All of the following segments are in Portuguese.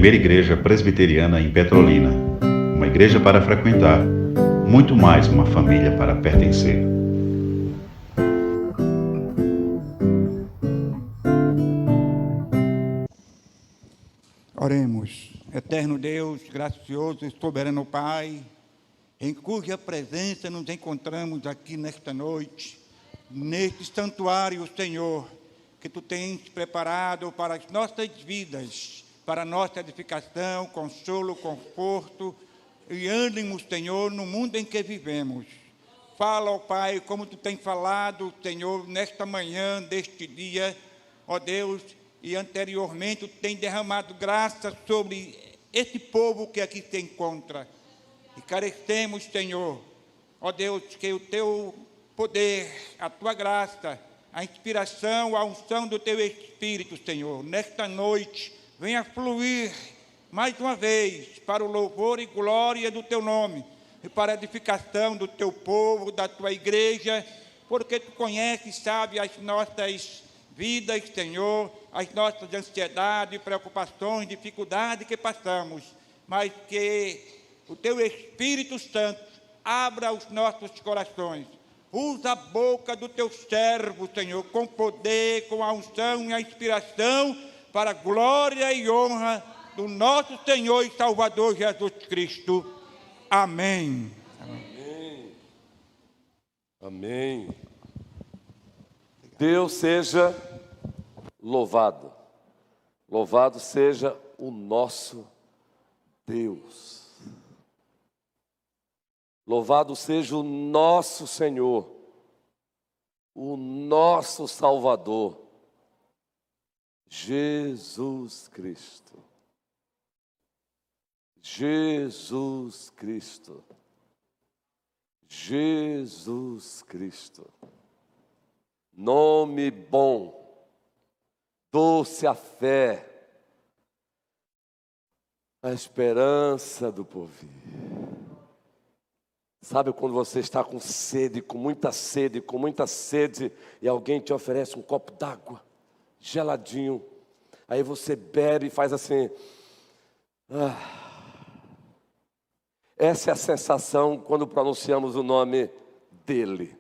primeira igreja presbiteriana em Petrolina. Uma igreja para frequentar, muito mais uma família para pertencer. Oremos. Eterno Deus, gracioso e soberano Pai, em cuja presença nos encontramos aqui nesta noite, neste santuário, Senhor, que Tu tens preparado para as nossas vidas, para a nossa edificação, consolo, conforto e ânimo, Senhor, no mundo em que vivemos. Fala, ó Pai, como Tu tens falado, Senhor, nesta manhã, deste dia, ó Deus, e anteriormente Tu tens derramado graça sobre esse povo que aqui se encontra. E carecemos, Senhor, ó Deus, que o Teu poder, a Tua graça, a inspiração, a unção do Teu Espírito, Senhor, nesta noite, venha fluir mais uma vez para o louvor e glória do Teu nome e para a edificação do Teu povo, da Tua igreja, porque Tu conheces, sabe, as nossas vidas, Senhor, as nossas ansiedades, preocupações, dificuldades que passamos, mas que o Teu Espírito Santo abra os nossos corações. Usa a boca do Teu servo, Senhor, com poder, com a unção e a inspiração, para a glória e honra do nosso Senhor e Salvador Jesus Cristo. Amém. Amém. Amém. Deus seja louvado. Louvado seja o nosso Deus. Louvado seja o nosso Senhor, o nosso Salvador, Jesus Cristo. Jesus Cristo. Jesus Cristo. Nome bom, doce a fé, a esperança do porvir. Sabe quando você está com sede, com muita sede, e alguém te oferece um copo d'água, geladinho, aí você bebe e faz assim. Essa é a sensação quando pronunciamos o nome dele,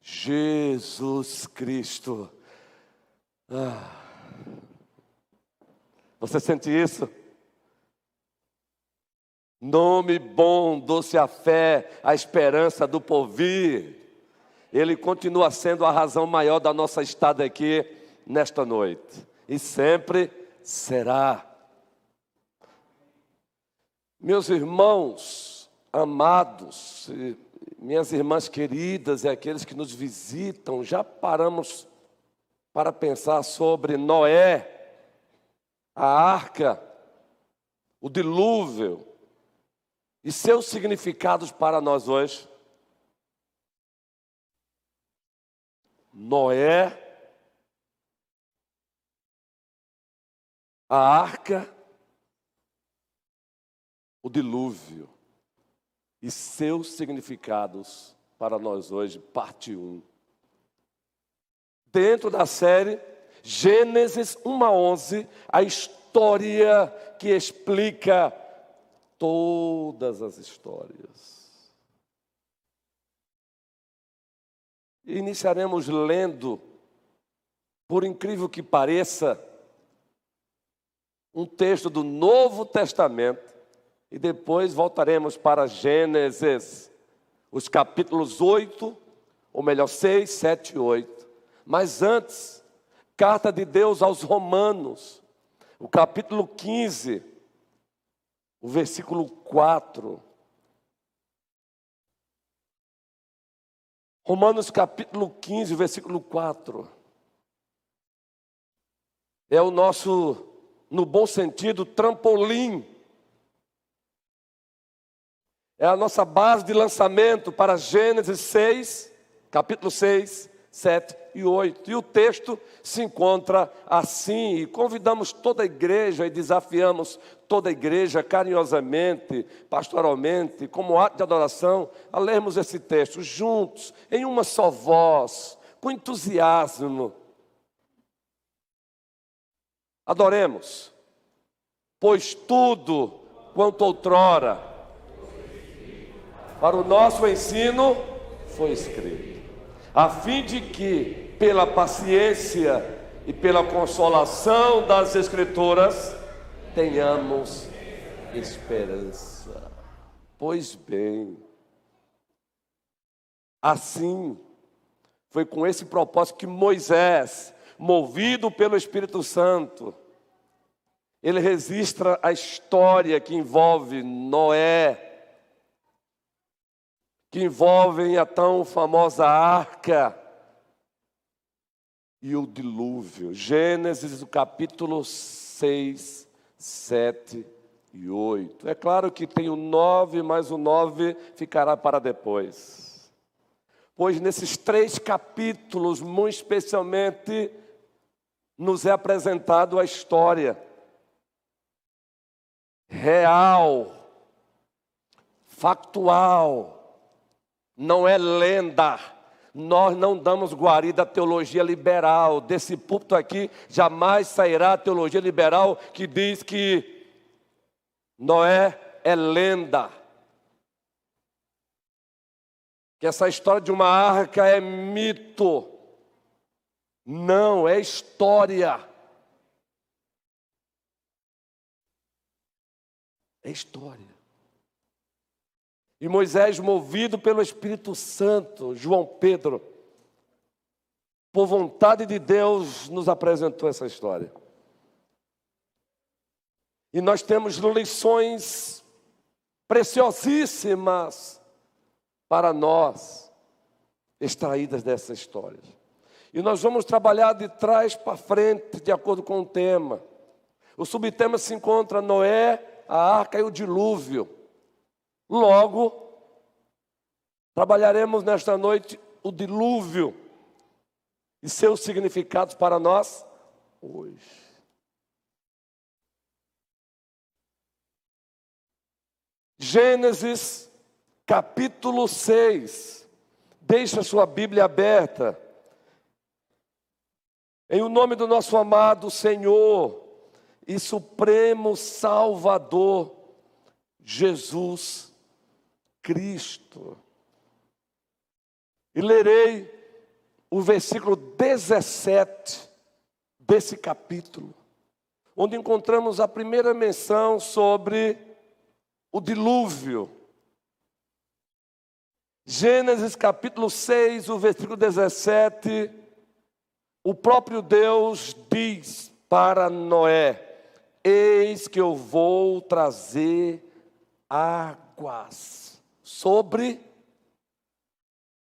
Jesus Cristo. Você sente isso? Nome bom, doce a fé, a esperança do porvir. Ele continua sendo a razão maior da nossa estada aqui nesta noite. E sempre será. Meus irmãos amados, minhas irmãs queridas e aqueles que nos visitam, já paramos para pensar sobre Noé, a arca, o dilúvio, e seus significados para nós hoje? Noé, a arca, o dilúvio e seus significados para nós hoje, parte 1. Dentro da série Gênesis 1 a 11, a história que explica todas as histórias. Iniciaremos lendo, por incrível que pareça, um texto do Novo Testamento e depois voltaremos para Gênesis, os capítulos 8, ou melhor, 6, 7 e 8. Mas antes, carta de Deus aos Romanos, o capítulo 15, o versículo 4. Romanos capítulo 15, versículo 4. É o nosso, no bom sentido, trampolim. É a nossa base de lançamento para Gênesis 6, capítulo 6, 7 e 8. E o texto se encontra assim. E convidamos toda a igreja e desafiamos toda a igreja carinhosamente, pastoralmente, como ato de adoração, a lermos esse texto juntos, em uma só voz, com entusiasmo. Adoremos. pois tudo quanto outrora para o nosso ensino foi escrito, a fim de que, pela paciência e pela consolação das Escrituras, tenhamos esperança. Pois bem, assim foi com esse propósito que Moisés, movido pelo Espírito Santo, ele registra a história que envolve Noé, que envolve a tão famosa arca e o dilúvio. Gênesis, o capítulo 6, 7 e 8. É claro que tem o 9, mas o 9 ficará para depois. Pois nesses 3 capítulos, muito especialmente, nos é apresentado a história real, factual, não é lenda. Nós não damos guarida à teologia liberal. Desse púlpito aqui jamais sairá a teologia liberal que diz que Noé é lenda, que essa história de uma arca é mito. Não, é história. É história. E Moisés, movido pelo Espírito Santo, João Pedro, por vontade de Deus, nos apresentou essa história. E nós temos lições preciosíssimas para nós, extraídas dessa história. E nós vamos trabalhar de trás para frente, de acordo com o tema. O subtema se encontra Noé, a arca e o dilúvio. Logo, trabalharemos nesta noite o dilúvio e seus significados para nós hoje. Gênesis, capítulo 6. Deixa a sua Bíblia aberta. Em o nome do nosso amado Senhor e Supremo Salvador, Jesus Cristo. E lerei o versículo 17 desse capítulo, onde encontramos a primeira menção sobre o dilúvio. Gênesis capítulo 6, o versículo 17, o próprio Deus diz para Noé: eis que eu vou trazer águas sobre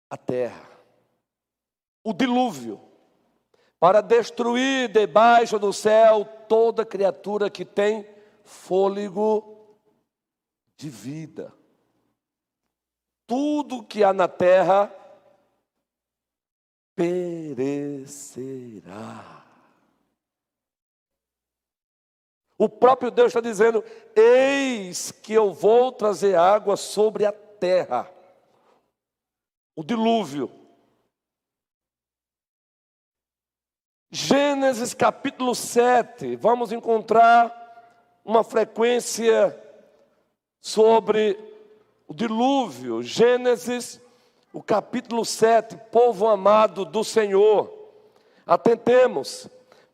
a terra, o dilúvio, para destruir debaixo do céu toda criatura que tem fôlego de vida. Tudo que há na terra perecerá. O próprio Deus está dizendo: eis que eu vou trazer água sobre a terra. O dilúvio. Gênesis capítulo 7, vamos encontrar uma frequência sobre o dilúvio. Gênesis, o capítulo 7, povo amado do Senhor. Atentemos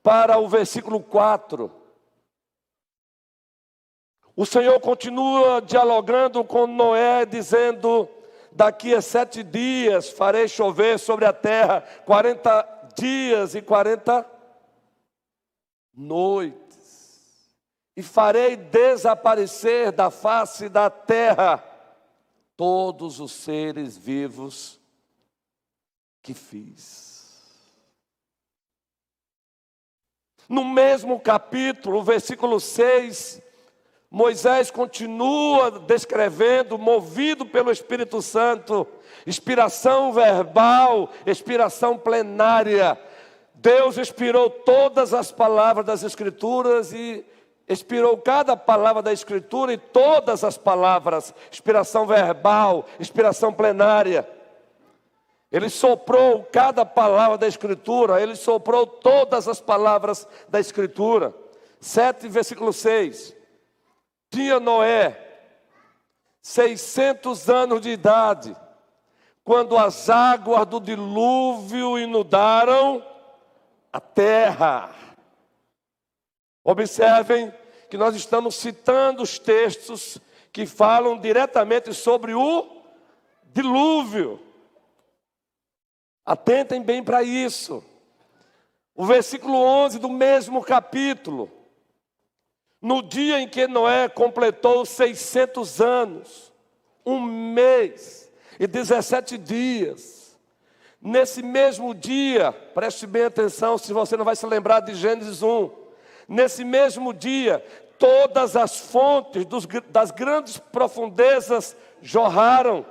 para o versículo 4. O Senhor continua dialogando com Noé, dizendo: daqui a 7 dias farei chover sobre a terra 40 dias e 40 noites, e farei desaparecer da face da terra todos os seres vivos que fiz. No mesmo capítulo, versículo 6, Moisés continua descrevendo, movido pelo Espírito Santo, inspiração verbal, inspiração plenária. Deus inspirou todas as palavras das Escrituras e inspirou cada palavra da Escritura e todas as palavras, inspiração verbal, inspiração plenária. Ele soprou cada palavra da Escritura, ele soprou todas as palavras da Escritura. 7, versículo 6. Tinha Noé 600 anos de idade, quando as águas do dilúvio inundaram a terra. Observem que nós estamos citando os textos que falam diretamente sobre o dilúvio. Atentem bem para isso. O versículo 11 do mesmo capítulo. No dia em que Noé completou 600 anos, 1 mês e 17 dias. Nesse mesmo dia, preste bem atenção, se você não vai se lembrar de Gênesis 1. Nesse mesmo dia, todas as fontes das grandes profundezas jorraram.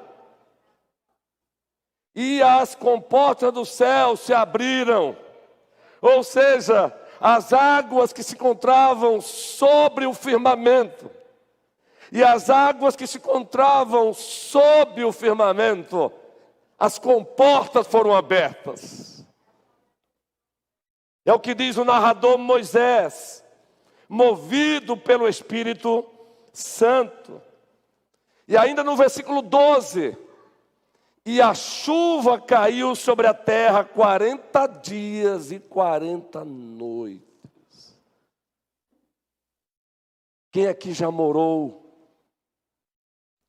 E as comportas do céu se abriram. Ou seja, as águas que se encontravam sobre o firmamento e as águas que se encontravam sob o firmamento, as comportas foram abertas. É o que diz o narrador Moisés, movido pelo Espírito Santo. E ainda no versículo 12, e a chuva caiu sobre a terra 40 dias e 40 noites. Quem aqui já morou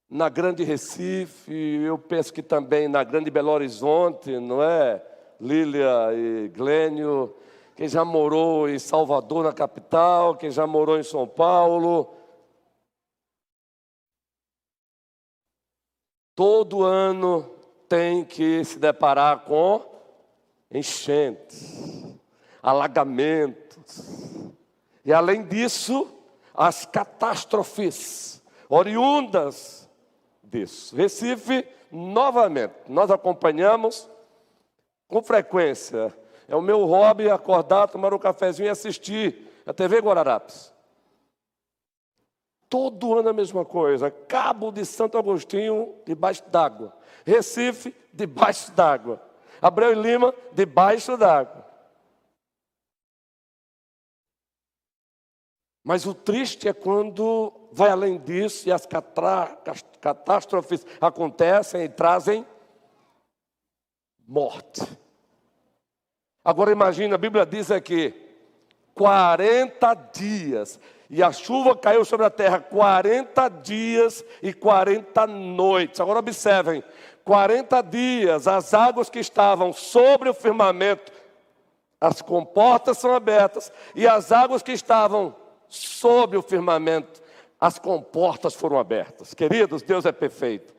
na Grande Recife, eu penso que também na Grande Belo Horizonte, não é? Lília e Glênio. Quem já morou em Salvador, na capital, quem já morou em São Paulo. Todo ano tem que se deparar com enchentes, alagamentos. E além disso, as catástrofes oriundas disso. Recife, novamente, nós acompanhamos com frequência. É o meu hobby acordar, tomar um cafezinho e assistir a TV Guararapes. Todo ano a mesma coisa. Cabo de Santo Agostinho, debaixo d'água. Recife, debaixo d'água. Abreu e Lima, debaixo d'água. Mas o triste é quando vai além disso e as catástrofes acontecem e trazem morte. Agora imagina, a Bíblia diz aqui, 40 dias, e a chuva caiu sobre a terra 40 dias e 40 noites. Agora observem, 40 dias, as águas que estavam sobre o firmamento, as comportas são abertas, e as águas que estavam sob o firmamento, as comportas foram abertas. Queridos, Deus é perfeito.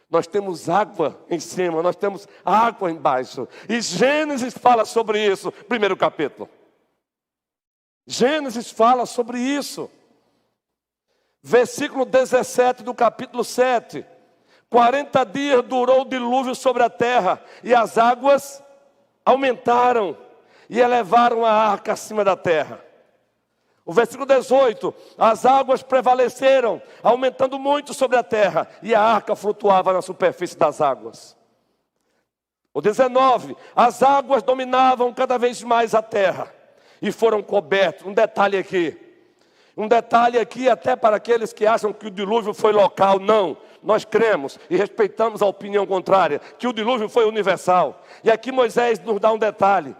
Nós temos água em cima, nós temos água embaixo. E Gênesis fala sobre isso, primeiro capítulo. Gênesis fala sobre isso. Versículo 17 do capítulo 7. 40 dias durou o dilúvio sobre a terra, e as águas aumentaram e elevaram a arca acima da terra. O versículo 18, as águas prevaleceram, aumentando muito sobre a terra, e a arca flutuava na superfície das águas. O 19, as águas dominavam cada vez mais a terra, e foram cobertos. Um detalhe aqui até para aqueles que acham que o dilúvio foi local. Não, nós cremos e respeitamos a opinião contrária, que o dilúvio foi universal. E aqui Moisés nos dá um detalhe,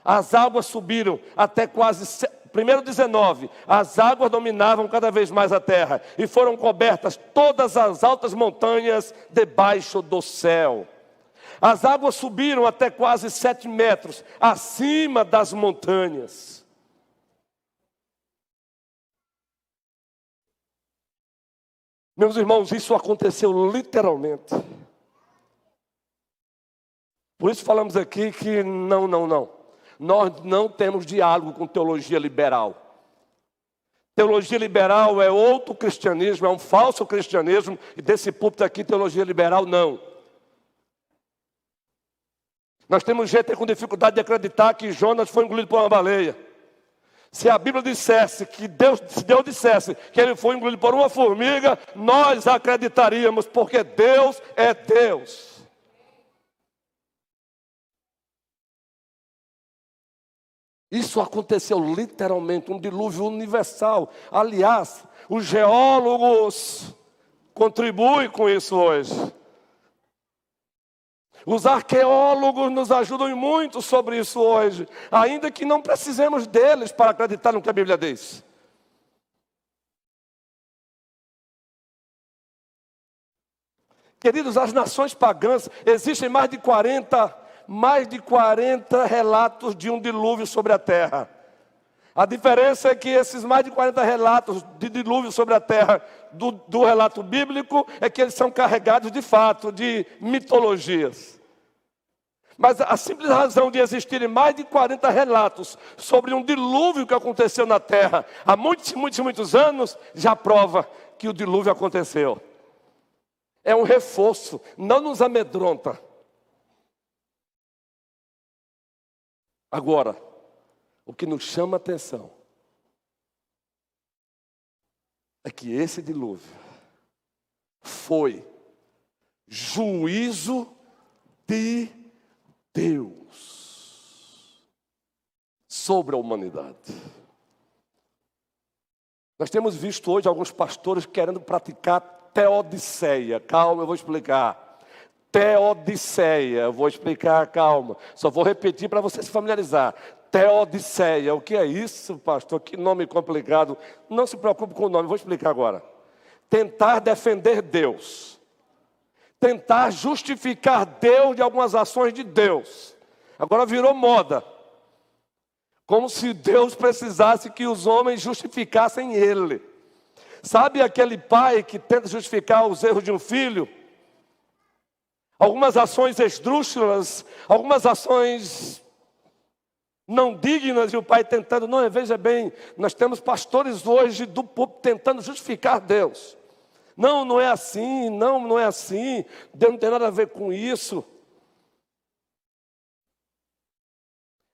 as águas subiram até quase... Primeiro 19, as águas dominavam cada vez mais a terra, e foram cobertas todas as altas montanhas debaixo do céu. As águas subiram até quase 7 metros, acima das montanhas. Meus irmãos, isso aconteceu literalmente. Por isso falamos aqui que não. Nós não temos diálogo com teologia liberal. Teologia liberal é outro cristianismo, é um falso cristianismo, e desse púlpito aqui, teologia liberal, não. Nós temos gente com dificuldade de acreditar que Jonas foi engolido por uma baleia. Se a Bíblia dissesse que Deus dissesse que ele foi engolido por uma formiga, nós acreditaríamos, porque Deus é Deus. Isso aconteceu literalmente, um dilúvio universal. Aliás, os geólogos contribuem com isso hoje. Os arqueólogos nos ajudam muito sobre isso hoje, ainda que não precisemos deles para acreditar no que a Bíblia diz. Queridos, as nações pagãs, existem mais de 40 relatos de um dilúvio sobre a terra. A diferença é que esses mais de 40 relatos de dilúvio sobre a terra do relato bíblico é que eles são carregados de fato, de mitologias. Mas a simples razão de existirem mais de 40 relatos sobre um dilúvio que aconteceu na terra há muitos anos, já prova que o dilúvio aconteceu. É um reforço, não nos amedronta. Agora, o que nos chama a atenção é que esse dilúvio foi juízo de Deus sobre a humanidade. Nós temos visto hoje alguns pastores querendo praticar teodiceia. Calma, eu vou explicar. Teodiceia, eu vou explicar, calma. Só vou repetir para você se familiarizar. Teodiceia, o que é isso, pastor? Que nome complicado. Não se preocupe com o nome, vou explicar agora. Tentar defender Deus. Tentar justificar Deus de algumas ações de Deus. Agora virou moda. Como se Deus precisasse que os homens justificassem Ele. Sabe aquele pai que tenta justificar os erros de um filho? Algumas ações esdrúxulas, algumas ações não dignas, e o pai tentando, não, veja bem, nós temos pastores hoje do povo tentando justificar Deus. Não, não é assim, não é assim, Deus não tem nada a ver com isso.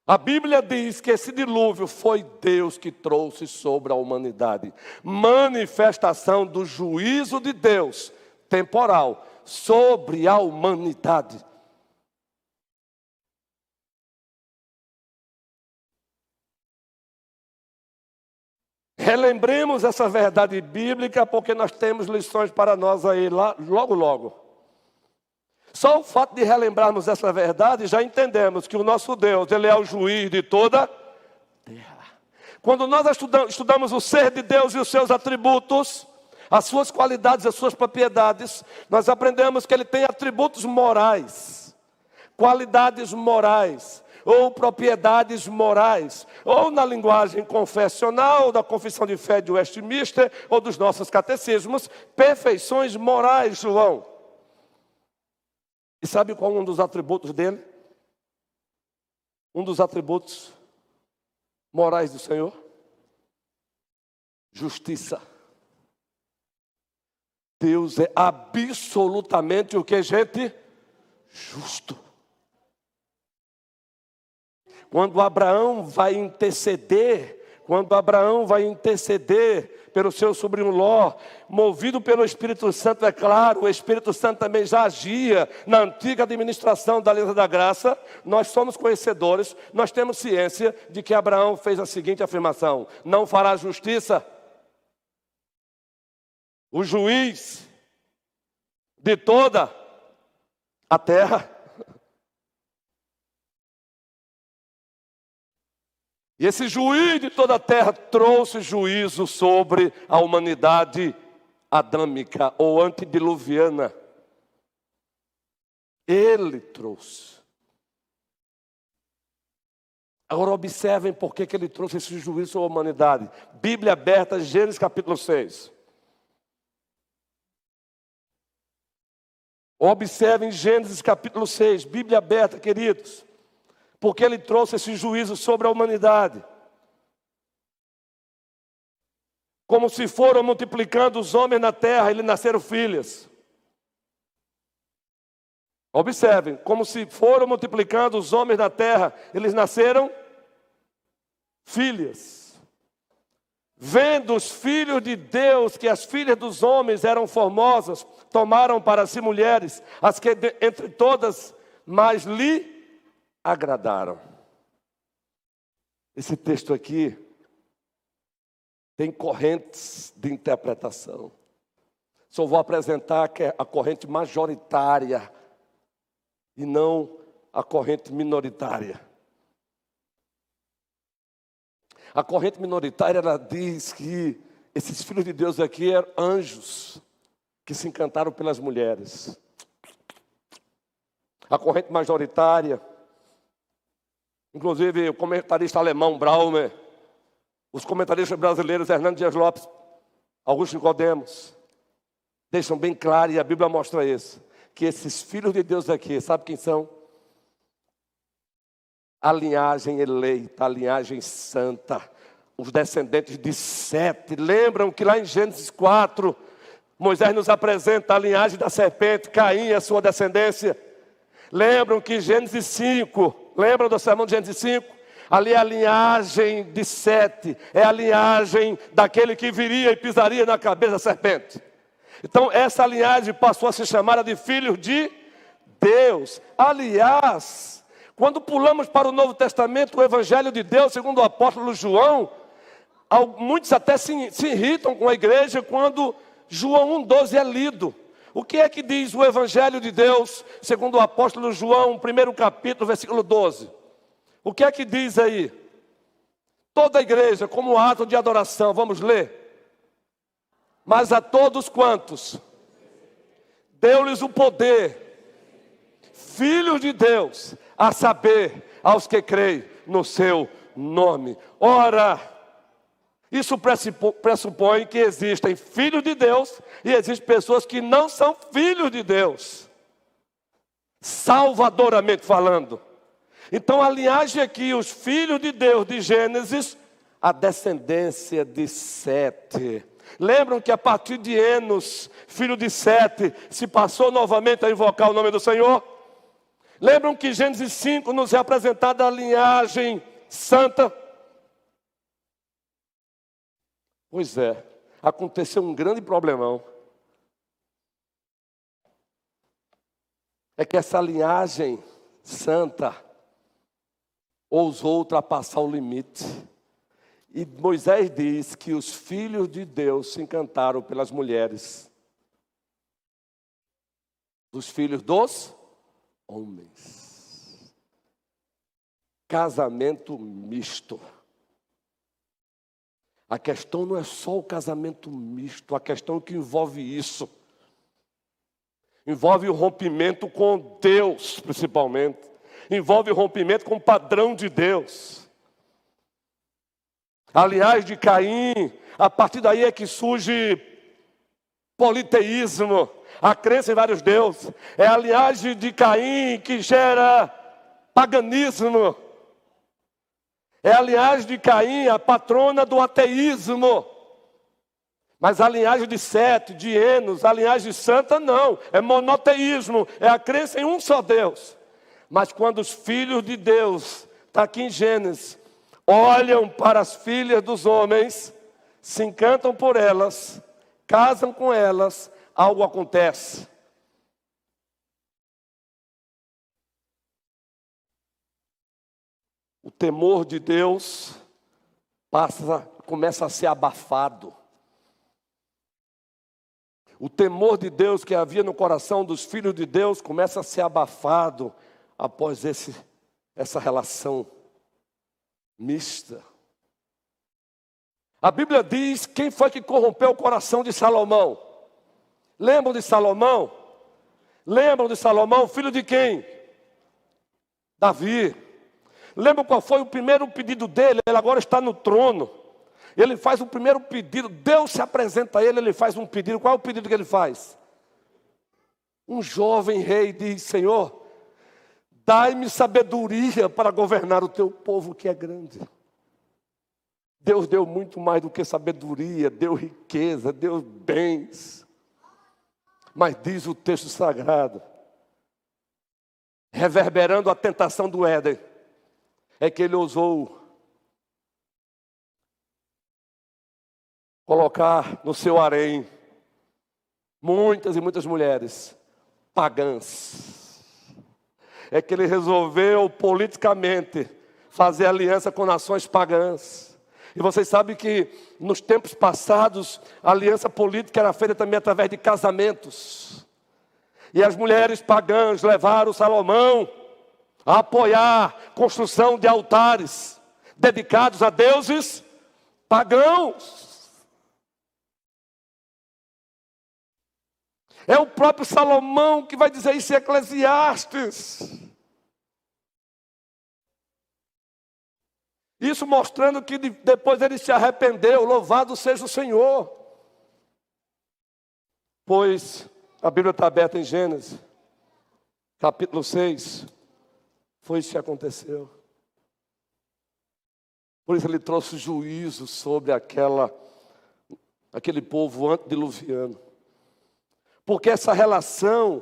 A Bíblia diz que esse dilúvio foi Deus que trouxe sobre a humanidade. Manifestação do juízo de Deus, temporal, sobre a humanidade. Relembremos essa verdade bíblica, porque nós temos lições para nós aí, logo. Só o fato de relembrarmos essa verdade, já entendemos que o nosso Deus, Ele é o juiz de toda a terra. Quando nós estudamos o ser de Deus e os seus atributos, as suas qualidades, as suas propriedades, nós aprendemos que Ele tem atributos morais, qualidades morais, ou propriedades morais, ou na linguagem confessional, da Confissão de Fé de Westminster, ou dos nossos catecismos, perfeições morais, João. E sabe qual é um dos atributos dele? Um dos atributos morais do Senhor? Justiça. Deus é absolutamente o que, gente? Justo. Quando Abraão vai interceder pelo seu sobrinho Ló, movido pelo Espírito Santo, é claro, o Espírito Santo também já agia na antiga administração da Aliança da Graça. Nós somos conhecedores, nós temos ciência de que Abraão fez a seguinte afirmação: não fará justiça o juiz de toda a terra. E esse juiz de toda a terra trouxe juízo sobre a humanidade adâmica ou antediluviana. Ele trouxe. Agora observem por que ele trouxe esse juízo sobre a humanidade. Bíblia aberta, Gênesis capítulo 6. Observem Gênesis capítulo 6, Bíblia aberta, queridos. Porque ele trouxe esse juízo sobre a humanidade. Como se foram multiplicando os homens na terra, e lhe nasceram filhas. Observem, como se foram multiplicando os homens na terra, eles nasceram filhas. Vendo os filhos de Deus que as filhas dos homens eram formosas, tomaram para si mulheres, as que entre todas mais lhe agradaram. Esse texto aqui tem correntes de interpretação. Só vou apresentar que é a corrente majoritária e não a corrente minoritária. A corrente minoritária, ela diz que esses filhos de Deus aqui eram anjos que se encantaram pelas mulheres. A corrente majoritária, inclusive o comentarista alemão Braumer, os comentaristas brasileiros Hernando Dias Lopes, Augusto Nicodemos, deixam bem claro, e a Bíblia mostra isso, que esses filhos de Deus aqui, sabe quem são? A linhagem eleita, a linhagem santa, os descendentes de Sete. Lembram que lá em Gênesis 4, Moisés nos apresenta a linhagem da serpente, Caim e a sua descendência. Lembram que Gênesis 5, lembram do sermão de Gênesis 5? Ali é a linhagem de Sete, é a linhagem daquele que viria e pisaria na cabeça da serpente. Então essa linhagem passou a se chamar de filhos de Deus. Aliás, quando pulamos para o Novo Testamento, o Evangelho de Deus, segundo o apóstolo João, muitos até se irritam com a igreja quando João 1,12 é lido. O que é que diz o Evangelho de Deus, segundo o apóstolo João, primeiro capítulo, versículo 12? O que é que diz aí? Toda a igreja, como ato de adoração, vamos ler. Mas a todos quantos deu-lhes o poder, filhos de Deus, a saber, aos que creem no seu nome. Ora, isso pressupõe que existem filhos de Deus e existem pessoas que não são filhos de Deus, salvadoramente falando. Então a linhagem aqui, os filhos de Deus de Gênesis, a descendência de Sete. Lembram que a partir de Enos, filho de Sete, se passou novamente a invocar o nome do Senhor? Lembram que Gênesis 5 nos é apresentada a linhagem santa? Pois é, aconteceu um grande problemão. É que essa linhagem santa ousou ultrapassar o limite. E Moisés diz que os filhos de Deus se encantaram pelas mulheres, dos filhos dos homens. Casamento misto. A questão não é só o casamento misto, a questão que envolve isso. Envolve o rompimento com Deus, principalmente. Envolve o rompimento com o padrão de Deus. A linhagem de Caim, a partir daí é que surge politeísmo, a crença em vários deuses. É a linhagem de Caim que gera paganismo. É a linhagem de Caim, a patrona do ateísmo. Mas a linhagem de Sete, de Enos, a linhagem santa não. É monoteísmo, é a crença em um só Deus. Mas quando os filhos de Deus, está aqui em Gênesis, olham para as filhas dos homens, se encantam por elas, casam com elas, algo acontece. O temor de Deus começa a ser abafado. O temor de Deus que havia no coração dos filhos de Deus começa a ser abafado após essa relação mista. A Bíblia diz quem foi que corrompeu o coração de Salomão. Lembram de Salomão? Lembram de Salomão, filho de quem? Davi. Lembram qual foi o primeiro pedido dele? Ele agora está no trono. Ele faz o primeiro pedido. Deus se apresenta a ele, ele faz um pedido. Qual é o pedido que ele faz? Um jovem rei diz: Senhor, dai-me sabedoria para governar o teu povo que é grande. Deus deu muito mais do que sabedoria, deu riqueza, deu bens. Mas diz o texto sagrado, reverberando a tentação do Éden, é que ele ousou colocar no seu harém muitas e muitas mulheres pagãs. É que ele resolveu politicamente fazer aliança com nações pagãs. E vocês sabem que nos tempos passados, a aliança política era feita também através de casamentos. E as mulheres pagãs levaram Salomão a apoiar a construção de altares dedicados a deuses pagãos. É o próprio Salomão que vai dizer isso em Eclesiastes. Isso mostrando que depois ele se arrependeu, louvado seja o Senhor. Pois a Bíblia está aberta em Gênesis, capítulo 6, foi isso que aconteceu. Por isso ele trouxe juízo sobre aquele povo antediluviano. Porque essa relação,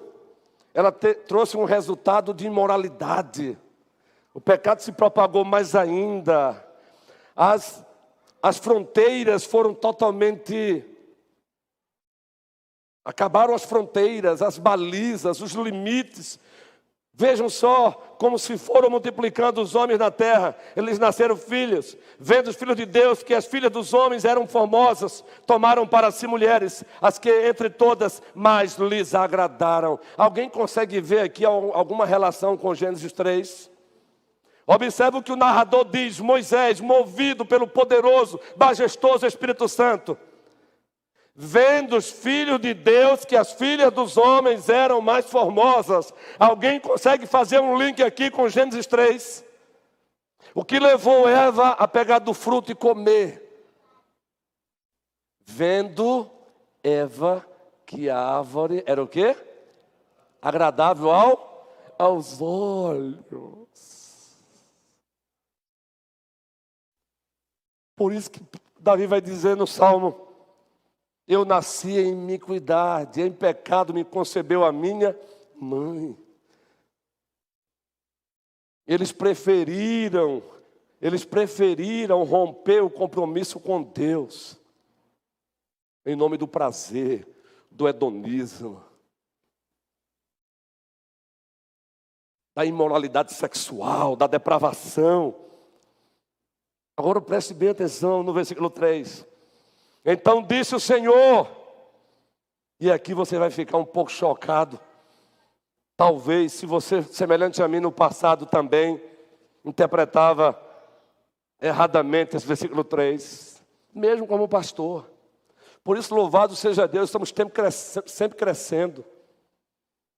ela trouxe um resultado de imoralidade. O pecado se propagou mais ainda. As fronteiras foram totalmente... Acabaram as fronteiras, as balizas, os limites. Vejam só como se foram multiplicando os homens na terra. Eles nasceram filhos. Vendo os filhos de Deus que as filhas dos homens eram formosas, tomaram para si mulheres, as que entre todas mais lhes agradaram. Alguém consegue ver aqui alguma relação com Gênesis 3? Observe o que o narrador diz. Moisés, movido pelo poderoso, majestoso Espírito Santo, vendo os filhos de Deus que as filhas dos homens eram mais formosas. Alguém consegue fazer um link aqui com Gênesis 3? O que levou Eva a pegar do fruto e comer? Vendo Eva que a árvore era o quê? Agradável aos olhos. Por isso que Davi vai dizer no Salmo: eu nasci em iniquidade, em pecado me concebeu a minha mãe. Eles preferiram romper o compromisso com Deus, em nome do prazer, do hedonismo, da imoralidade sexual, da depravação. Agora preste bem atenção no versículo 3. Então disse o Senhor, e aqui você vai ficar um pouco chocado. Talvez, se você, semelhante a mim no passado também, interpretava erradamente esse versículo 3, mesmo como pastor. Por isso, louvado seja Deus, estamos sempre crescendo.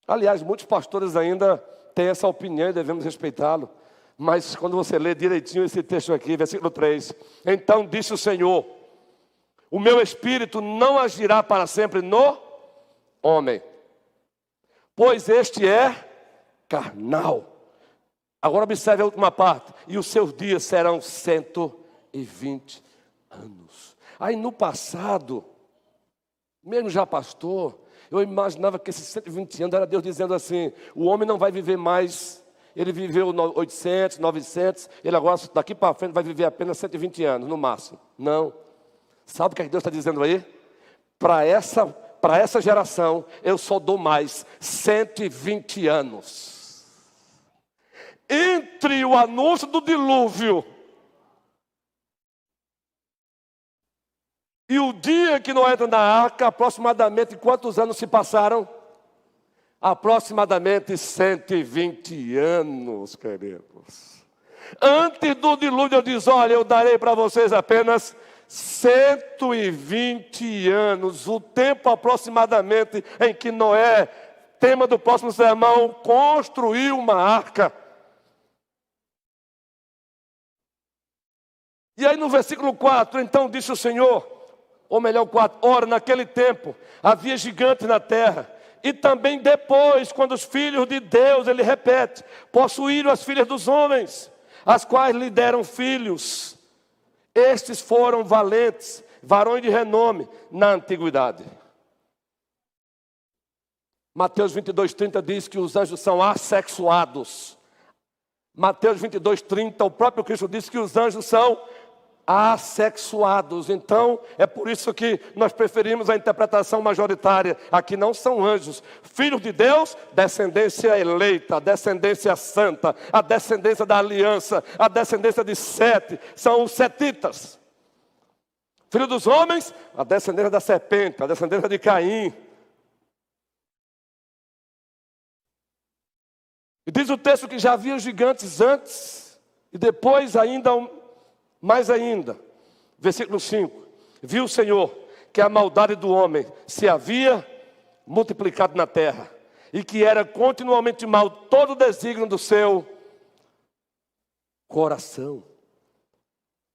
Aliás, muitos pastores ainda têm essa opinião e devemos respeitá-lo. Mas quando você lê direitinho esse texto aqui, versículo 3. Então disse o Senhor: o meu espírito não agirá para sempre no homem, pois este é carnal. Agora observe a última parte. E os seus dias serão 120 anos. Aí no passado, mesmo já pastor, eu imaginava que esses 120 anos era Deus dizendo assim: o homem não vai viver mais. Ele viveu 800, 900, ele agora daqui para frente vai viver apenas 120 anos, no máximo. Não. Sabe o que Deus está dizendo aí? Para essa geração, eu só dou mais 120 anos. Entre o anúncio do dilúvio e o dia que Noé entra na arca, aproximadamente quantos anos se passaram? Aproximadamente 120 anos, queridos. Antes do dilúvio, Deus diz: olha, eu darei para vocês apenas 120 anos. O tempo aproximadamente em que Noé, tema do próximo sermão, construiu uma arca. E aí no versículo 4, então disse o Senhor, ou melhor 4, ora, naquele tempo havia gigantes na terra. E também depois, quando os filhos de Deus, ele repete, possuíram as filhas dos homens, as quais lhe deram filhos. Estes foram valentes, varões de renome na antiguidade. Mateus 22:30 diz que os anjos são assexuados. Mateus 22:30, o próprio Cristo diz que os anjos são assexuados. Então, é por isso que nós preferimos a interpretação majoritária. Aqui não são anjos, filhos de Deus, descendência eleita, descendência santa, a descendência da aliança, a descendência de Sete, são os setitas. Filho dos homens, a descendência da serpente, a descendência de Caim. E diz o texto que já havia gigantes antes, e depois ainda, mais ainda, versículo 5. Viu o Senhor que a maldade do homem se havia multiplicado na terra, e que era continuamente mal todo o desígnio do seu coração.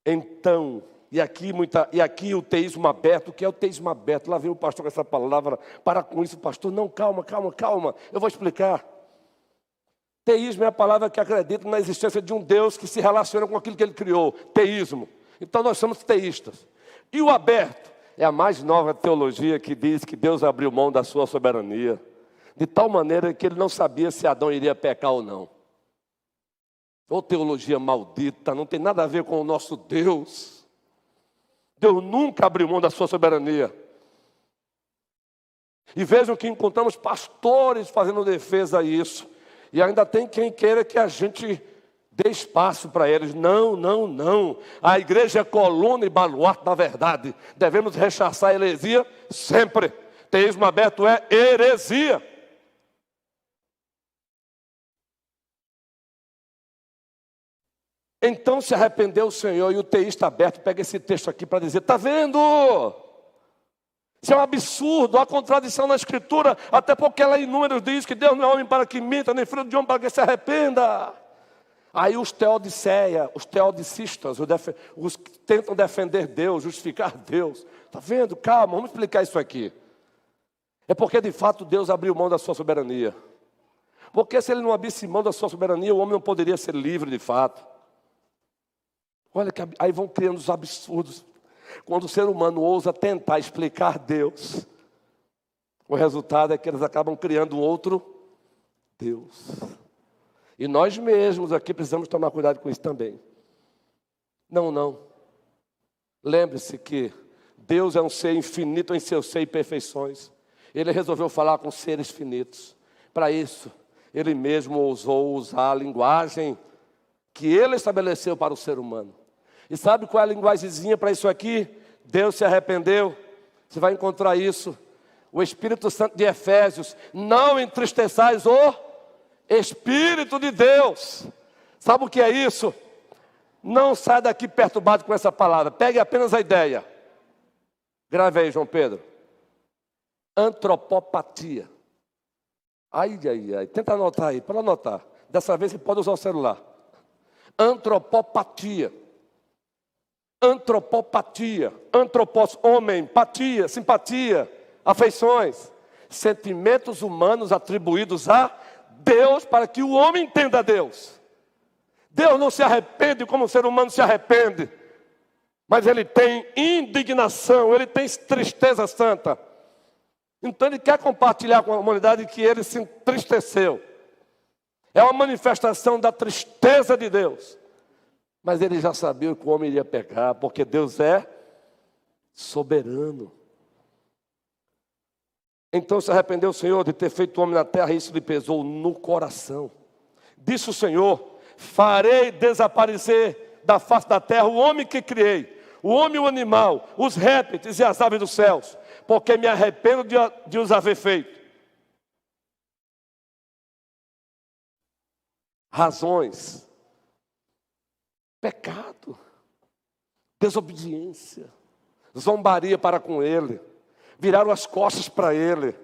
Então, e aqui o teísmo aberto. O que é o teísmo aberto? Lá vem o pastor com essa palavra. Para com isso, pastor. Não, calma. Eu vou explicar. Teísmo é a palavra que acredita na existência de um Deus que se relaciona com aquilo que Ele criou. Teísmo. Então nós somos teístas. E o aberto é a mais nova teologia que diz que Deus abriu mão da sua soberania, de tal maneira que Ele não sabia se Adão iria pecar ou não. Ou teologia maldita, não tem nada a ver com o nosso Deus. Deus nunca abriu mão da sua soberania. E vejam que encontramos pastores fazendo defesa a isso. E ainda tem quem queira que a gente dê espaço para eles. Não. A igreja é coluna e baluarte da verdade. Devemos rechaçar a heresia sempre. Teísmo aberto é heresia. Então se arrependeu o Senhor, e o teísta aberto pega esse texto aqui para dizer: está vendo? Isso é um absurdo, há contradição na Escritura, até porque ela em Números diz que Deus não é homem para que minta, nem filho de homem para que se arrependa. Aí os teodiceia, os teodicistas, os que tentam defender Deus, justificar Deus. Está vendo? Calma, vamos explicar isso aqui. É porque de fato Deus abriu mão da sua soberania. Porque se Ele não abrisse mão da sua soberania, o homem não poderia ser livre de fato. Olha que aí vão criando os absurdos. Quando o ser humano ousa tentar explicar Deus, o resultado é que eles acabam criando outro Deus. E nós mesmos aqui precisamos tomar cuidado com isso também. Não. Lembre-se que Deus é um ser infinito em seu ser e perfeições. Ele resolveu falar com seres finitos. Para isso, Ele mesmo ousou usar a linguagem que Ele estabeleceu para o ser humano. E sabe qual é a linguagemzinha para isso aqui? Deus se arrependeu. Você vai encontrar isso. O Espírito Santo de Efésios: não entristeçais o Espírito de Deus. Sabe o que é isso? Não sai daqui perturbado com essa palavra. Pegue apenas a ideia. Grave aí, João Pedro. Antropopatia. Ai. Tenta anotar aí, para anotar. Dessa vez você pode usar o celular. Antropopatia. Antropopatia. Antropos, homem. Patia, simpatia. Afeições. Sentimentos humanos atribuídos a Deus para que o homem entenda Deus. Deus não se arrepende como o ser humano se arrepende. Mas Ele tem indignação, Ele tem tristeza santa. Então Ele quer compartilhar com a humanidade que Ele se entristeceu. É uma manifestação da tristeza de Deus. Mas Ele já sabia que o homem iria pecar, porque Deus é soberano. Então se arrependeu o Senhor de ter feito o homem na terra, e isso lhe pesou no coração. Disse o Senhor: farei desaparecer da face da terra o homem que criei, o homem e o animal, os répteis e as aves dos céus, porque me arrependo de os haver feito. Razões: pecado, desobediência, zombaria para com Ele, viraram as costas para Ele,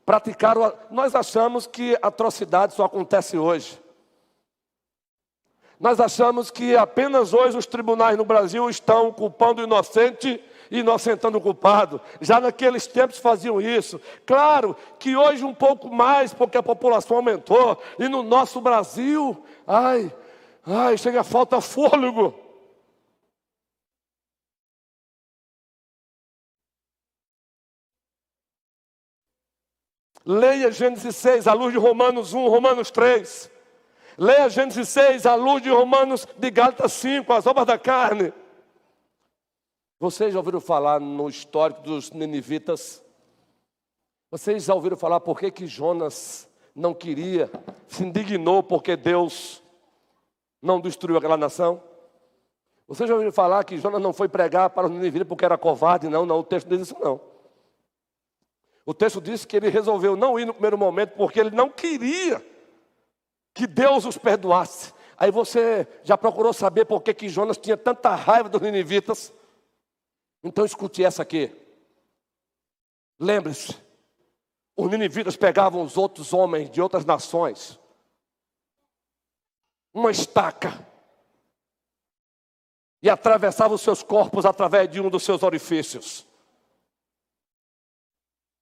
praticaram. Nós achamos que atrocidade só acontece hoje. Nós achamos que apenas hoje os tribunais no Brasil estão culpando o inocente e inocentando o culpado. Já naqueles tempos faziam isso. Claro que hoje um pouco mais, porque a população aumentou. E no nosso Brasil, chega a falta fôlego. Leia Gênesis 6, à luz de Romanos 1, Romanos 3. Leia Gênesis 6, à luz de Romanos, de Gálatas 5, as obras da carne. Vocês já ouviram falar no histórico dos ninivitas? Vocês já ouviram falar por que Jonas não queria, se indignou porque Deus não destruiu aquela nação? Vocês já ouviram falar que Jonas não foi pregar para os ninivitas porque era covarde? Não, o texto não diz isso não. O texto diz que ele resolveu não ir no primeiro momento porque ele não queria que Deus os perdoasse. Aí você já procurou saber por que Jonas tinha tanta raiva dos ninivitas? Então escute essa aqui. Lembre-se, os ninivitas pegavam os outros homens de outras nações, uma estaca, e atravessavam os seus corpos através de um dos seus orifícios.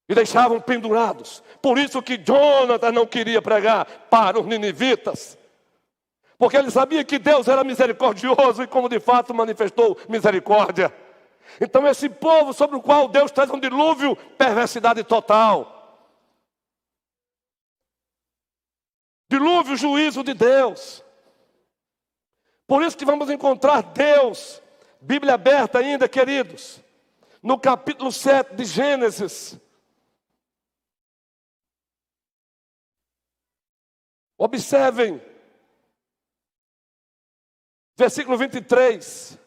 E deixavam pendurados. Por isso que Jonas não queria pregar para os ninivitas. Porque ele sabia que Deus era misericordioso e como de fato manifestou misericórdia. Então esse povo sobre o qual Deus traz um dilúvio, perversidade total. Dilúvio, juízo de Deus. Por isso que vamos encontrar Deus, Bíblia aberta ainda, queridos, no capítulo 7 de Gênesis. Observem, versículo 23.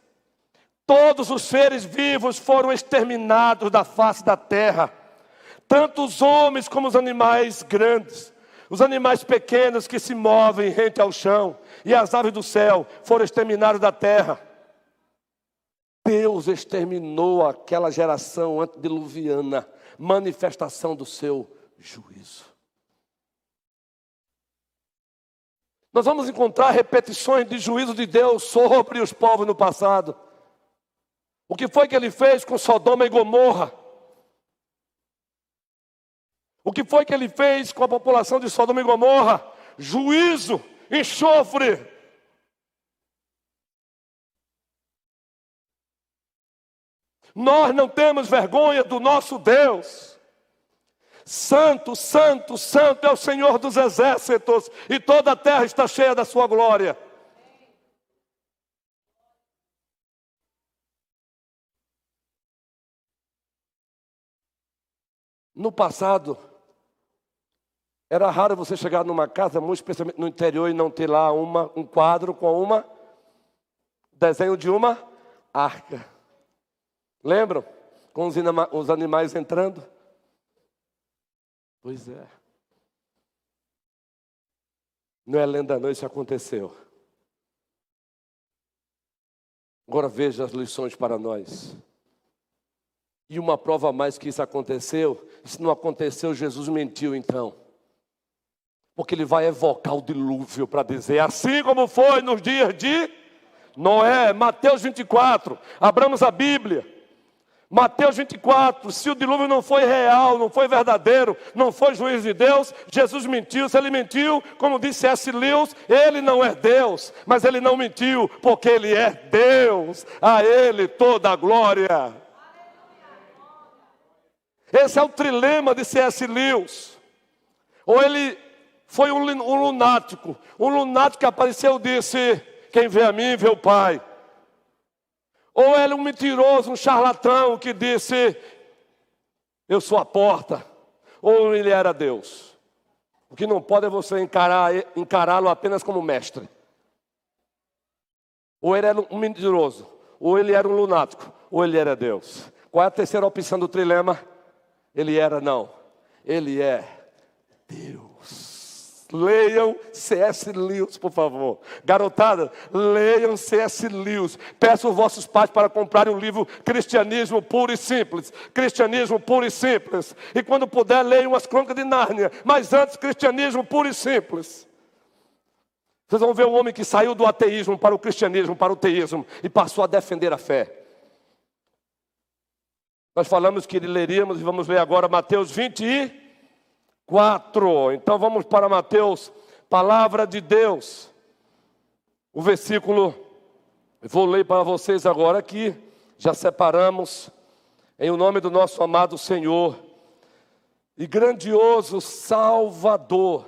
Todos os seres vivos foram exterminados da face da terra, tanto os homens como os animais grandes, os animais pequenos que se movem rente ao chão, e as aves do céu foram exterminados da terra. Deus exterminou aquela geração antediluviana, manifestação do seu juízo. Nós vamos encontrar repetições de juízo de Deus sobre os povos no passado. O que foi que ele fez com Sodoma e Gomorra? O que foi que ele fez com a população de Sodoma e Gomorra? Juízo, enxofre. Nós não temos vergonha do nosso Deus. Santo, santo, santo é o Senhor dos exércitos, e toda a terra está cheia da sua glória. No passado, era raro você chegar numa casa, muito especialmente no interior, e não ter lá um quadro com desenho de uma arca. Lembram? Com os animais entrando? Pois é. Não é lenda não, isso aconteceu. Agora veja as lições para nós. E uma prova a mais que isso aconteceu, se não aconteceu, Jesus mentiu então. Porque ele vai evocar o dilúvio para dizer, assim como foi nos dias de Noé, Mateus 24, abramos a Bíblia. Mateus 24, se o dilúvio não foi real, não foi verdadeiro, não foi juízo de Deus, Jesus mentiu. Se ele mentiu, como disse C.S. Lewis, ele não é Deus, mas ele não mentiu, porque ele é Deus, a ele toda a glória. Esse é o trilema de C.S. Lewis. Ou ele foi um lunático que apareceu e disse, quem vê a mim, vê o Pai. Ou ele é um mentiroso, um charlatão que disse, eu sou a porta. Ou ele era Deus. O que não pode é você encará-lo apenas como mestre. Ou ele era um mentiroso, ou ele era um lunático, ou ele era Deus. Qual é a terceira opção do trilema? Ele é Deus. Leiam C.S. Lewis, por favor. Garotada, leiam C.S. Lewis. Peço aos vossos pais para comprarem o livro Cristianismo Puro e Simples. Cristianismo Puro e Simples. E quando puder, leiam as Crônicas de Nárnia. Mas antes, Cristianismo Puro e Simples. Vocês vão ver um homem que saiu do ateísmo para o cristianismo, para o teísmo, e passou a defender a fé. Nós falamos que leríamos e vamos ler agora Mateus 24. Então vamos para Mateus, palavra de Deus. O versículo, vou ler para vocês agora aqui. Já separamos, em o nome do nosso amado Senhor e grandioso Salvador,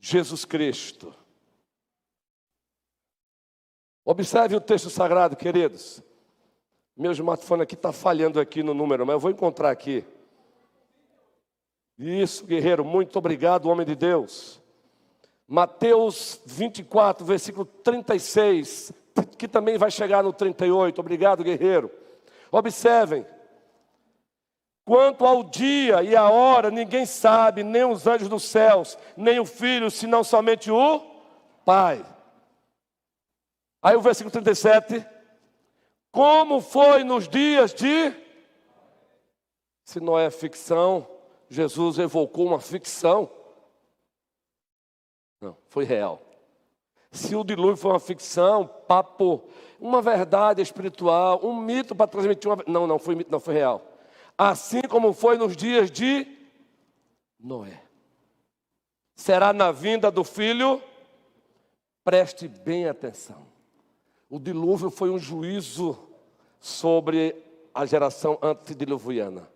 Jesus Cristo. Observe o texto sagrado, queridos. Meu smartphone aqui está falhando aqui no número, mas eu vou encontrar aqui. Isso, guerreiro, muito obrigado, homem de Deus. Mateus 24, versículo 36, que também vai chegar no 38. Obrigado, guerreiro. Observem. Quanto ao dia e a hora, ninguém sabe, nem os anjos dos céus, nem o Filho, senão somente o Pai. Aí o versículo 37. Como foi nos dias de... Se não é ficção, Jesus evocou uma ficção. Não, foi real. Se o dilúvio foi uma ficção, papo, uma verdade espiritual, um mito para transmitir uma... Não foi mito, não, foi real. Assim como foi nos dias de Noé. Será na vinda do Filho, preste bem atenção. O dilúvio foi um juízo sobre a geração antediluviana.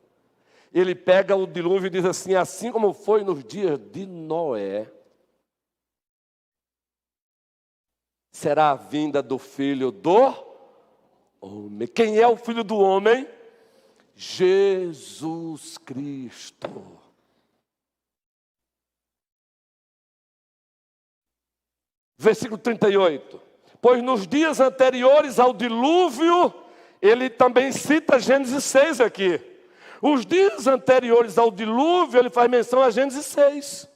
Ele pega o dilúvio e diz assim: assim como foi nos dias de Noé, será a vinda do Filho do Homem. Quem é o Filho do Homem? Jesus Cristo. Versículo 38. Pois nos dias anteriores ao dilúvio, ele também cita Gênesis 6 aqui. Os dias anteriores ao dilúvio, ele faz menção a Gênesis 6.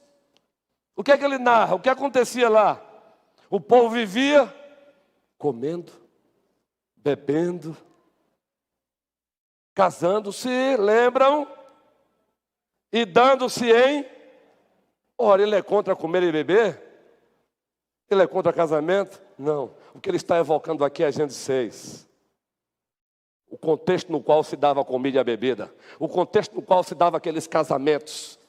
O que é que ele narra? O que acontecia lá? O povo vivia comendo, bebendo, casando-se, lembram? E dando-se em... Ora, ele é contra comer e beber? Ele é contra casamento? Não. O que ele está evocando aqui é Gênesis 6. O contexto no qual se dava a comida e a bebida. O contexto no qual se dava aqueles casamentos.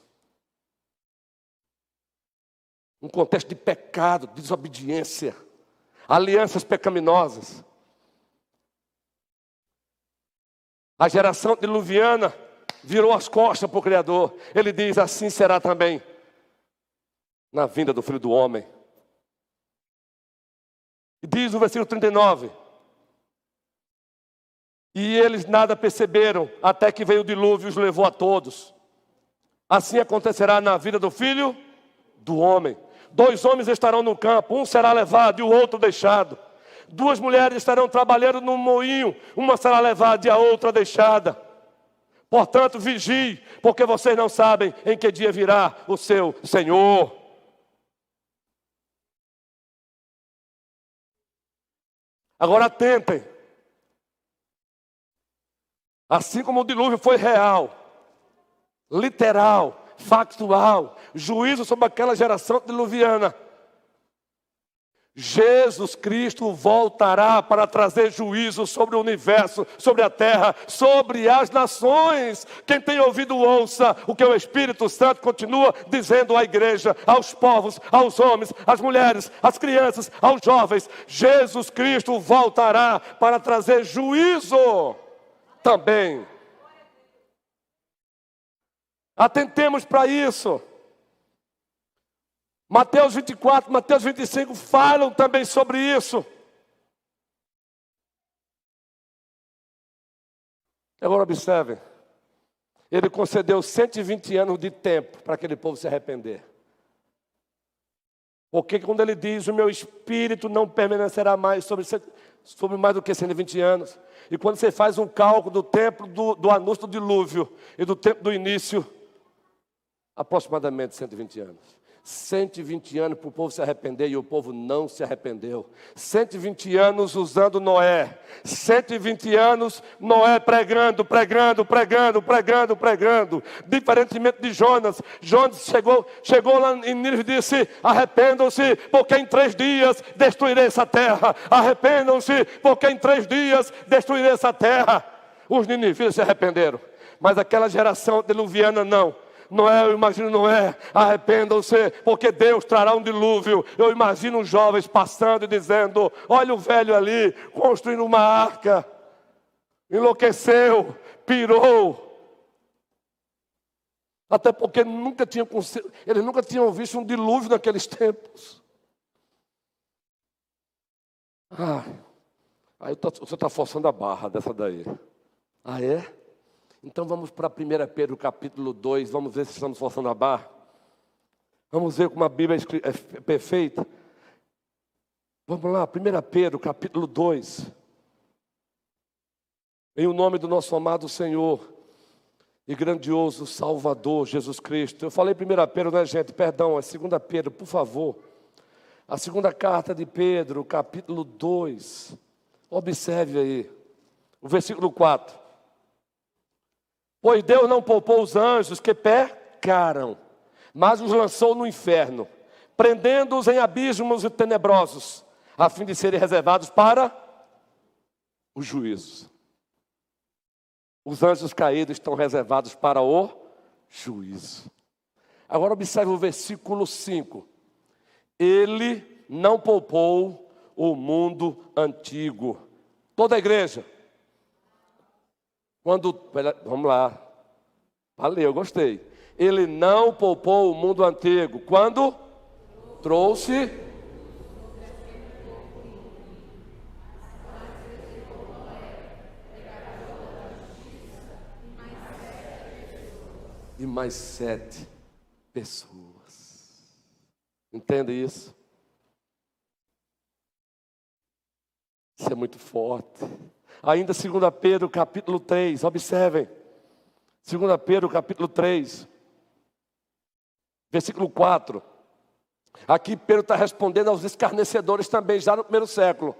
Um contexto de pecado, de desobediência. Alianças pecaminosas. A geração diluviana virou as costas para o Criador. Ele diz: assim será também na vinda do Filho do Homem. E diz o versículo 39. E eles nada perceberam, até que veio o dilúvio e os levou a todos. Assim acontecerá na vida do Filho do Homem. 2 homens estarão no campo, um será levado e o outro deixado. 2 mulheres estarão trabalhando no moinho, uma será levada e a outra deixada. Portanto, vigie, porque vocês não sabem em que dia virá o seu Senhor. Agora atentem. Assim como o dilúvio foi real, literal, factual, juízo sobre aquela geração diluviana, Jesus Cristo voltará para trazer juízo sobre o universo, sobre a terra, sobre as nações. Quem tem ouvido, ouça o que o Espírito Santo continua dizendo à igreja, aos povos, aos homens, às mulheres, às crianças, aos jovens. Jesus Cristo voltará para trazer juízo também. Atentemos para isso. Mateus 24, Mateus 25 falam também sobre isso. Agora observem. Ele concedeu 120 anos de tempo para aquele povo se arrepender. Porque quando ele diz: o meu espírito não permanecerá mais sobre mais do que 120 anos. E quando você faz um cálculo do tempo do anúncio do dilúvio e do tempo do início, aproximadamente 120 anos. 120 anos para o povo se arrepender e o povo não se arrependeu. 120 anos usando Noé. 120 anos Noé pregando. Diferentemente de Jonas. Jonas chegou lá em Nínive e disse: arrependam-se, porque em 3 dias destruirei essa terra. Arrependam-se, porque em 3 dias destruirei essa terra. Os ninivitas se arrependeram. Mas aquela geração diluviana não. Noé, eu imagino Noé: arrependam-se, porque Deus trará um dilúvio. Eu imagino os jovens passando e dizendo: olha o velho ali, construindo uma arca. Enlouqueceu, pirou. Até porque eles nunca tinham visto um dilúvio naqueles tempos. Aí você está forçando a barra dessa daí. Ah, é? Então vamos para 1 Pedro capítulo 2, vamos ver se estamos forçando a barra. Vamos ver como a Bíblia é perfeita. Vamos lá, 1 Pedro capítulo 2. Em o nome do nosso amado Senhor e grandioso Salvador Jesus Cristo. Eu falei 1 Pedro, né, gente? Perdão, é 2 Pedro, por favor. A segunda carta de Pedro, capítulo 2. Observe aí, o versículo 4. Pois Deus não poupou os anjos que pecaram, mas os lançou no inferno, prendendo-os em abismos e tenebrosos, a fim de serem reservados para o juízo. Os anjos caídos estão reservados para o juízo. Agora observe o versículo 5. Ele não poupou o mundo antigo. Toda a igreja. Vamos lá. Valeu, gostei. Ele não poupou o mundo antigo. Quando trouxe e mais 7 pessoas. Entende isso? Isso é muito forte. Ainda 2 Pedro capítulo 3, observem. 2 Pedro capítulo 3, versículo 4. Aqui Pedro está respondendo aos escarnecedores também, já no primeiro século.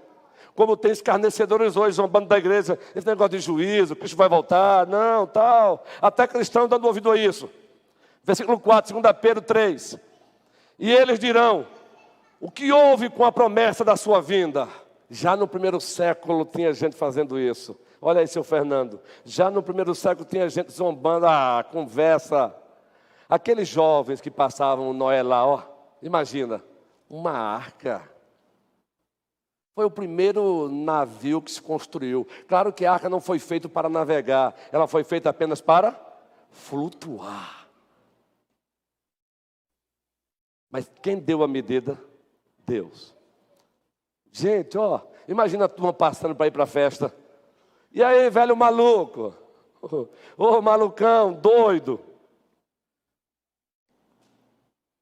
Como tem escarnecedores hoje, zombando da igreja, esse negócio de juízo, Cristo vai voltar, não, tal. Até cristão dando ouvido a isso. Versículo 4, 2 Pedro 3. E eles dirão, o que houve com a promessa da sua vinda? Já no primeiro século tinha gente fazendo isso. Olha aí, seu Fernando. Já no primeiro século tinha gente zombando, conversa. Aqueles jovens que passavam o Noé lá, ó. Imagina, uma arca. Foi o primeiro navio que se construiu. Claro que a arca não foi feita para navegar. Ela foi feita apenas para flutuar. Mas quem deu a medida? Deus. Gente, ó, imagina a turma passando para ir para a festa. E aí, velho maluco? Ô, malucão, doido.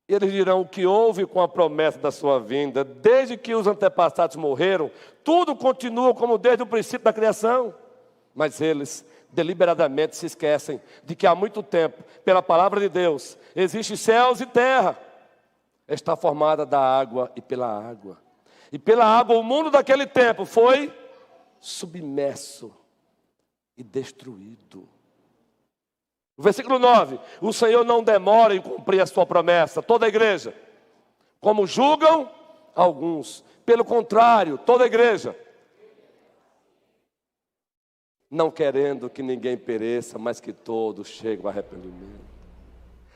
Eles dirão o que houve com a promessa da sua vinda. Desde que os antepassados morreram, tudo continua como desde o princípio da criação. Mas eles deliberadamente se esquecem de que há muito tempo, pela palavra de Deus, existem céus e terra. Está formada da água e pela água. E pela água o mundo daquele tempo foi submerso e destruído. O versículo 9. O Senhor não demora em cumprir a sua promessa. Toda a igreja. Como julgam alguns. Pelo contrário, toda a igreja. Não querendo que ninguém pereça, mas que todos cheguem ao arrependimento.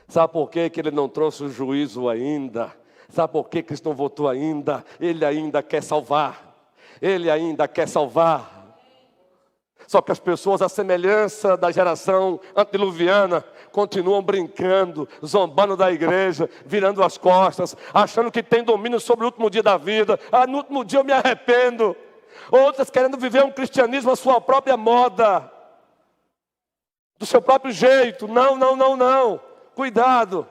Sabe por quê que ele não trouxe o juízo ainda? Sabe por que Cristo não voltou ainda? Ele ainda quer salvar. Ele ainda quer salvar. Só que as pessoas, à semelhança da geração antediluviana, continuam brincando, zombando da igreja, virando as costas, achando que tem domínio sobre o último dia da vida. No último dia eu me arrependo. Outras querendo viver um cristianismo à sua própria moda, do seu próprio jeito. Não, não, não, não. Cuidado.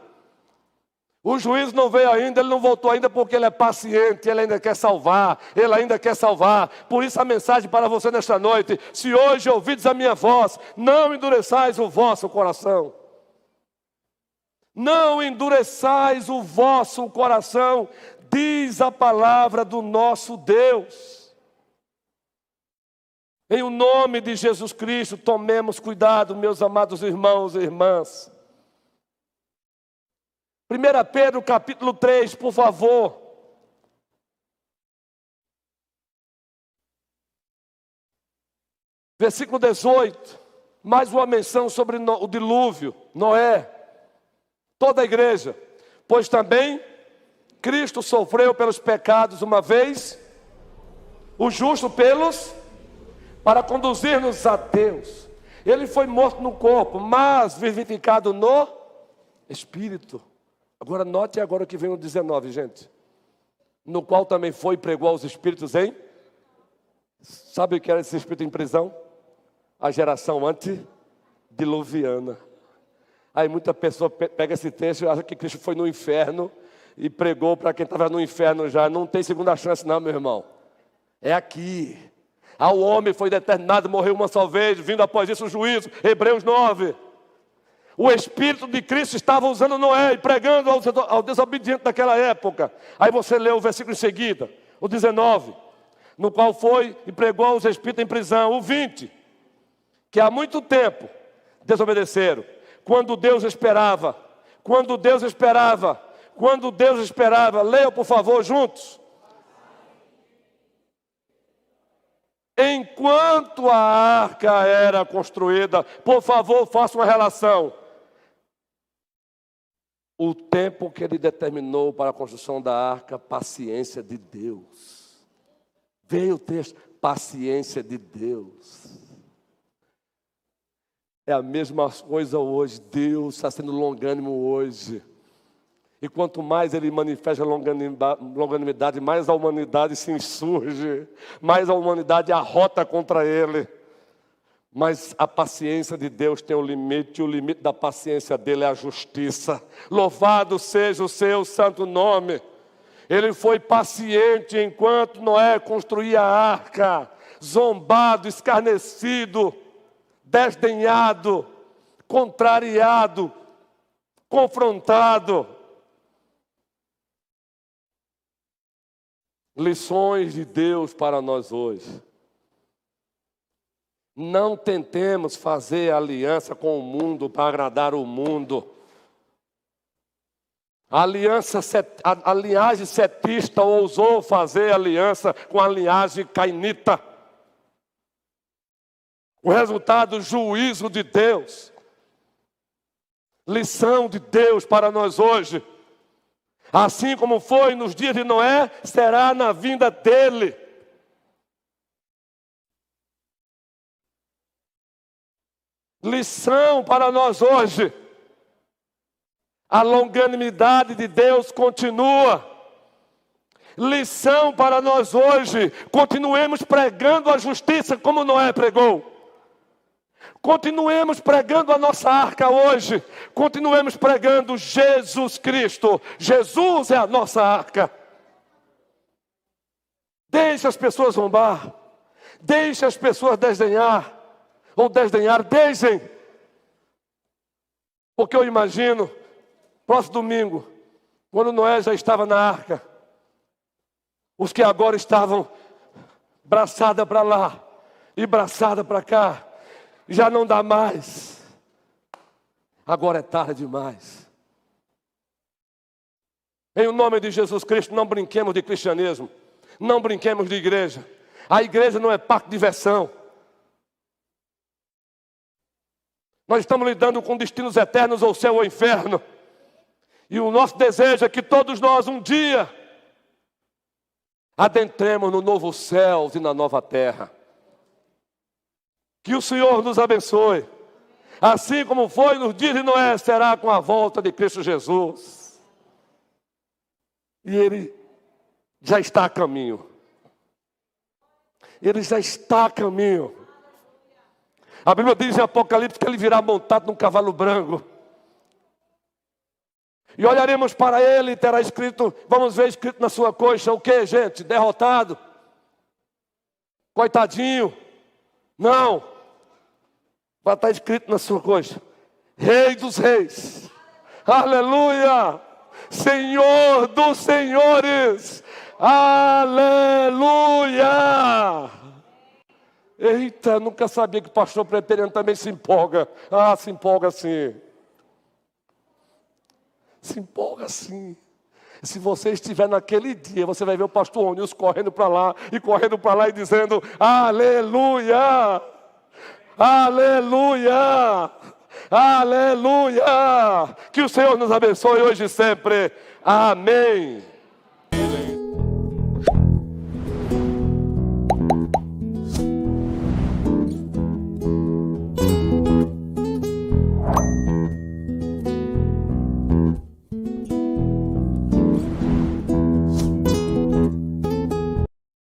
O juízo não veio ainda, ele não voltou ainda porque ele é paciente, ele ainda quer salvar, ele ainda quer salvar. Por isso a mensagem para você nesta noite: se hoje ouvides a minha voz, não endureçais o vosso coração. Não endureçais o vosso coração, diz a palavra do nosso Deus. Em o nome de Jesus Cristo, tomemos cuidado, meus amados irmãos e irmãs. 1 Pedro capítulo 3, por favor. Versículo 18. Mais uma menção sobre o dilúvio, Noé. Toda a igreja. Pois também Cristo sofreu pelos pecados uma vez, o justo para conduzir-nos a Deus. Ele foi morto no corpo, mas vivificado no Espírito. Agora note agora que vem o 19, gente. No qual também foi e pregou aos espíritos em... Sabe o que era esse espírito em prisão? A geração antediluviana. Aí muita pessoa pega esse texto e acha que Cristo foi no inferno e pregou para quem estava no inferno já. Não tem segunda chance não, meu irmão. É aqui. Ao homem foi determinado morrer uma só vez, vindo após isso o juízo. Hebreus 9. O Espírito de Cristo estava usando Noé e pregando ao desobediente daquela época. Aí você lê o versículo em seguida, o 19. No qual foi e pregou aos espíritos em prisão. O 20. Que há muito tempo desobedeceram. Quando Deus esperava. Leiam por favor juntos. Enquanto a arca era construída, por favor, faça uma relação. O tempo que ele determinou para a construção da arca, paciência de Deus. Veio o texto, paciência de Deus. É a mesma coisa hoje, Deus está sendo longânimo hoje. E quanto mais ele manifesta longanimidade, mais a humanidade se insurge, mais a humanidade arrota contra ele. Mas a paciência de Deus tem um limite, e o limite da paciência dele é a justiça. Louvado seja o seu santo nome. Ele foi paciente enquanto Noé construía a arca, zombado, escarnecido, desdenhado, contrariado, confrontado. Lições de Deus para nós hoje. Não tentemos fazer aliança com o mundo para agradar o mundo. A linhagem setista ousou fazer aliança com a linhagem cainita. O resultado, juízo de Deus. Lição de Deus para nós hoje. Assim como foi nos dias de Noé, será na vinda dele. Lição para nós hoje. A longanimidade de Deus continua. Lição para nós hoje. Continuemos pregando a justiça como Noé pregou. Continuemos pregando a nossa arca hoje. Continuemos pregando Jesus Cristo. Jesus é a nossa arca. Deixe as pessoas zombar. Deixe as pessoas desdenhar. Ou desdenhar, deixem. Porque eu imagino, próximo domingo, quando Noé já estava na arca, os que agora estavam braçada para lá e braçada para cá, já não dá mais. Agora é tarde demais. Em o nome de Jesus Cristo, não brinquemos de cristianismo. Não brinquemos de igreja. A igreja não é parque de diversão. Nós estamos lidando com destinos eternos, ou céu ou inferno. E o nosso desejo é que todos nós um dia adentremos no novo céu e na nova terra. Que o Senhor nos abençoe. Assim como foi nos dias de Noé, será com a volta de Cristo Jesus. E Ele já está a caminho. Ele já está a caminho. A Bíblia diz em Apocalipse que Ele virá montado num cavalo branco. E olharemos para Ele e terá escrito, vamos ver escrito na sua coxa, o que, gente? Derrotado? Coitadinho? Não. Vai estar escrito na sua coxa, Rei dos Reis. Aleluia. Senhor dos Senhores. Aleluia. Eita, nunca sabia que o pastor preteriano também se empolga. Ah, se empolga sim. Se empolga sim. Se você estiver naquele dia, você vai ver o pastor Onils correndo para lá e dizendo, aleluia, aleluia, aleluia. Que o Senhor nos abençoe hoje e sempre. Amém.